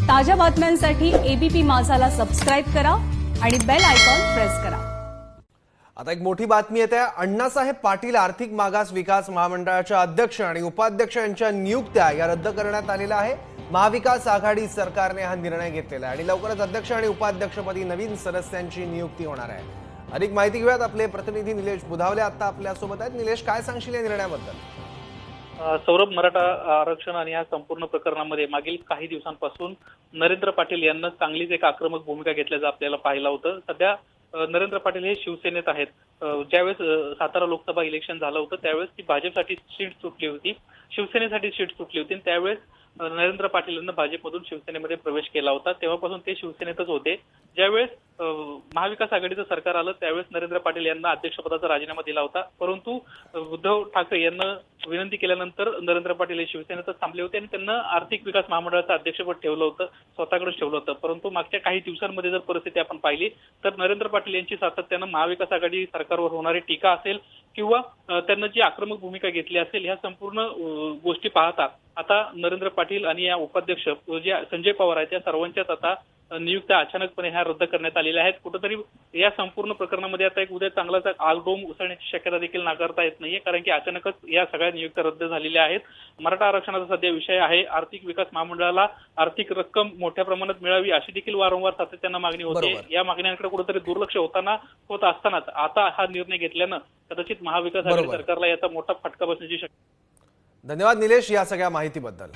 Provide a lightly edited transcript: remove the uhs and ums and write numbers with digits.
ताज्या बातम्यांसाठी ABP माझाला subscribe करा आणि बेल आयकॉन प्रेस करा। आता एक मोठी बातमी येते। अण्णासाहेब पाटील आर्थिक मागास विकास महामंडळाच्या अध्यक्ष आणि उपाध्यक्ष यांच्या नियुक्त्या या रद्द करण्यात आलेल्या आहे। महाविकास आघाडी सरकारने हा निर्णय घेतलेला आहे आणि लवकरच अध्यक्ष आणि उपाध्यक्षपदी नवीन सदस्यांची नियुक्ती होणार आहे। अधिक माहिती घेऊयात, आपले प्रतिनिधी निलेश बुधावले आता आपल्या सोबत आहेत। निलेश, काय सांगशील या निर्णयाबद्दल? सौरभ, मराठा आरक्षण आणि या संपूर्ण प्रकरणामध्ये मागील काही दिवसांपासून नरेंद्र पाटील यांना चांगलीच एक आक्रमक भूमिका घेतल्याचं आपल्याला पाहिलं होतं। सध्या नरेंद्र पाटील हे शिवसेनेत आहेत। ज्यावेळेस सातारा लोकसभा इलेक्शन झालं होतं त्यावेळेस ती भाजपसाठी सीट सुटली होती, शिवसेनेसाठी सीट सुटली होती। त्यावेळेस नरेंद्र पाटील यांनी भाजपमधून शिवसेनेमध्ये प्रवेश केला होता। तेव्हापासून ते शिवसेनेतच होते। ज्यावेळेस महाविकास आघाडीचं सरकार आलं त्यावेळेस नरेंद्र पाटील यांना अध्यक्षपदाचा राजीनामा दिला होता, परंतु उद्धव ठाकरे यांना विनंती केल्यानंतर नरेंद्र पाटील हे शिवसेनेतच थांबले होते आणि त्यांना आर्थिक विकास महामंडळाचं अध्यक्षपद ठेवलं होतं, स्वतःकडेच ठेवलं होतं। परंतु मागच्या काही दिवसांमध्ये जर परिस्थिती आपण पाहिली तर नरेंद्र पाटील यांची सातत्यानं महाविकास आघाडी सरकारवर होणारी टीका असेल किंवा त्यांना जी आक्रमक भूमिका घेतली असेल, ह्या संपूर्ण गोष्टी पाहता आता नरेंद्र पाटील आणि या उपाध्यक्ष जे संजय पवार आहेत त्या सर्वांच्याच आता नियुक्त्या अचानकपणे ह्या रद्द करण्यात आलेल्या आहेत। कुठेतरी या संपूर्ण प्रकरणामध्ये आता एक उद्या चांगलाच आगडोंब उसळण्याची शक्यता देखील नाकारता येत नाहीये, कारण की अचानकच या सगळ्या नियुक्त्या रद्द झालेल्या आहेत। मराठा आरक्षणाचा सध्या विषय आहे। आर्थिक विकास महामंडळाला आर्थिक रक्कम मोठ्या प्रमाणात मिळावी अशी देखील वारंवार सातत्यानं मागणी होते। या मागण्यांकडे कुठेतरी दुर्लक्ष होत असतानाच आता हा निर्णय घेतल्यानं कदाचित महाविकास आघाडी सरकारला याचा मोठा फटका बसण्याची शक्यता। धन्यवाद निलेश या सगळ्या माहितीबद्दल।